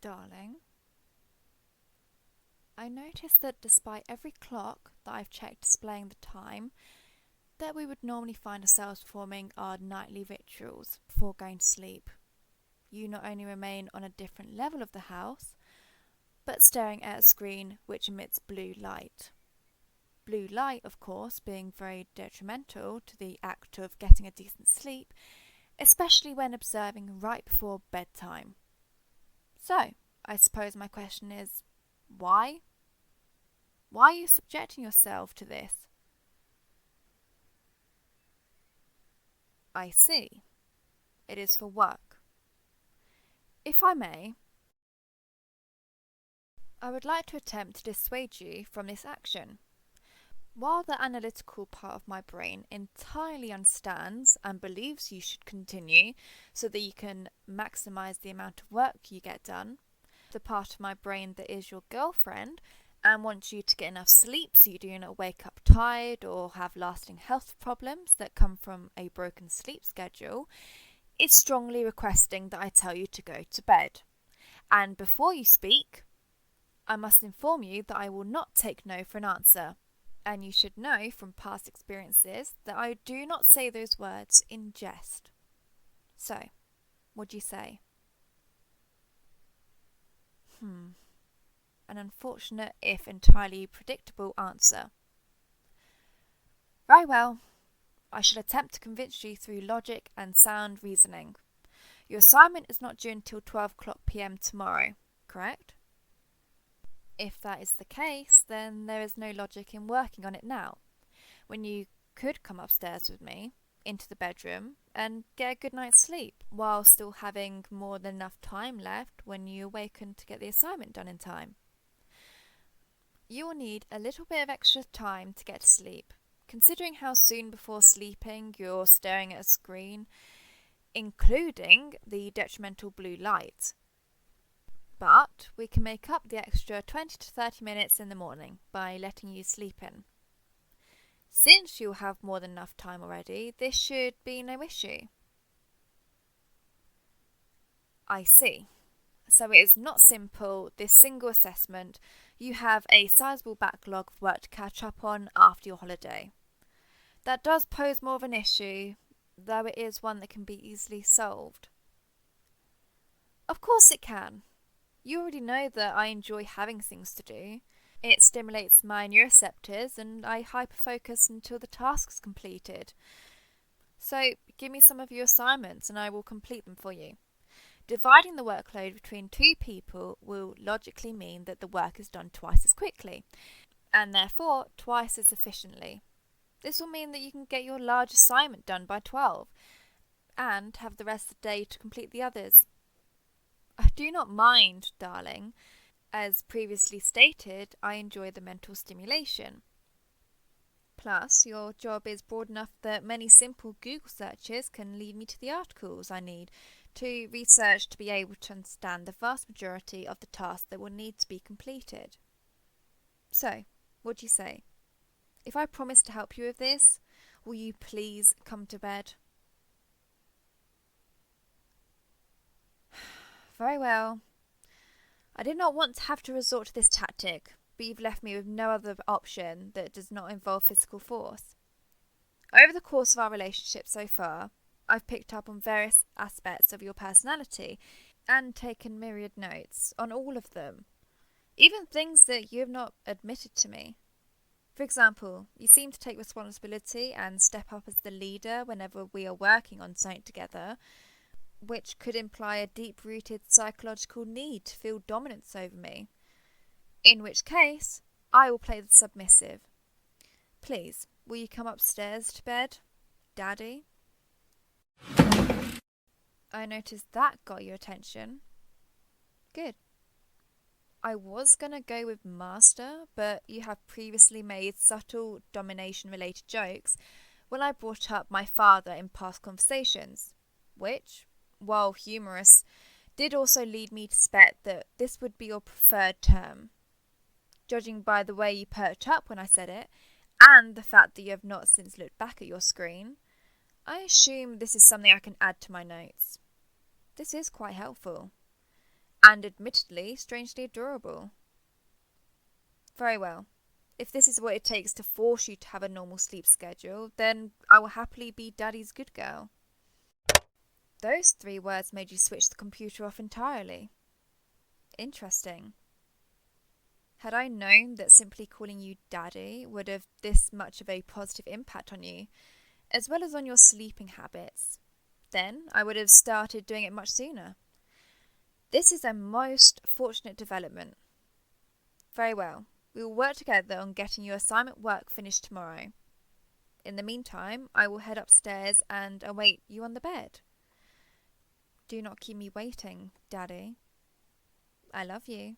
Darling, I noticed that despite every clock that I've checked displaying the time, that we would normally find ourselves performing our nightly rituals before going to sleep. You not only remain on a different level of the house, but staring at a screen which emits blue light. Blue light, of course, being very detrimental to the act of getting a decent sleep, especially when observing right before bedtime. So, I suppose my question is, why? Why are you subjecting yourself to this? I see. It is for work. If I may, I would like to attempt to dissuade you from this action. While the analytical part of my brain entirely understands and believes you should continue so that you can maximise the amount of work you get done, the part of my brain that is your girlfriend and wants you to get enough sleep so you do not wake up tired or have lasting health problems that come from a broken sleep schedule, is strongly requesting that I tell you to go to bed. And before you speak, I must inform you that I will not take no for an answer. And you should know from past experiences that I do not say those words in jest. So, what do you say? An unfortunate, if entirely predictable answer. Very well. I shall attempt to convince you through logic and sound reasoning. Your assignment is not due until 12 p.m. tomorrow, correct? If that is the case, then there is no logic in working on it now, when you could come upstairs with me, into the bedroom, and get a good night's sleep, while still having more than enough time left when you awaken to get the assignment done in time. You will need a little bit of extra time to get to sleep, considering how soon before sleeping you're staring at a screen, including the detrimental blue light. But we can make up the extra 20 to 30 minutes in the morning by letting you sleep in. Since you'll have more than enough time already, this should be no issue. I see. So it is not simple, this single assessment. You have a sizable backlog of work to catch up on after your holiday. That does pose more of an issue, though it is one that can be easily solved. Of course it can. You already know that I enjoy having things to do. It stimulates my neuroreceptors and I hyperfocus until the task is completed. So give me some of your assignments and I will complete them for you. Dividing the workload between two people will logically mean that the work is done twice as quickly, and therefore twice as efficiently. This will mean that you can get your large assignment done by 12, and have the rest of the day to complete the others. I do not mind, darling. As previously stated, I enjoy the mental stimulation. Plus, your job is broad enough that many simple Google searches can lead me to the articles I need to research to be able to understand the vast majority of the tasks that will need to be completed. So, what do you say? If I promise to help you with this, will you please come to bed? Very well. I did not want to have to resort to this tactic, but you've left me with no other option that does not involve physical force. Over the course of our relationship so far, I've picked up on various aspects of your personality and taken myriad notes on all of them, even things that you have not admitted to me. For example, you seem to take responsibility and step up as the leader whenever we are working on something together, which could imply a deep-rooted psychological need to feel dominance over me, in which case I will play the submissive. Please, will you come upstairs to bed, Daddy? I noticed that got your attention. Good. I was gonna go with Master, but you have previously made subtle domination-related jokes when I brought up my father in past conversations, which, while humorous, did also lead me to suspect that this would be your preferred term. Judging by the way you perked up when I said it, and the fact that you have not since looked back at your screen, I assume this is something I can add to my notes. This is quite helpful. and admittedly strangely adorable. Very well. If this is what it takes to force you to have a normal sleep schedule, then I will happily be Daddy's good girl. Those 3 words made you switch the computer off entirely. Interesting. Had I known that simply calling you Daddy would have this much of a positive impact on you, as well as on your sleeping habits, then I would have started doing it much sooner. This is a most fortunate development. Very well. We will work together on getting your assignment work finished tomorrow. In the meantime, I will head upstairs and await you on the bed. Do not keep me waiting, Daddy. I love you.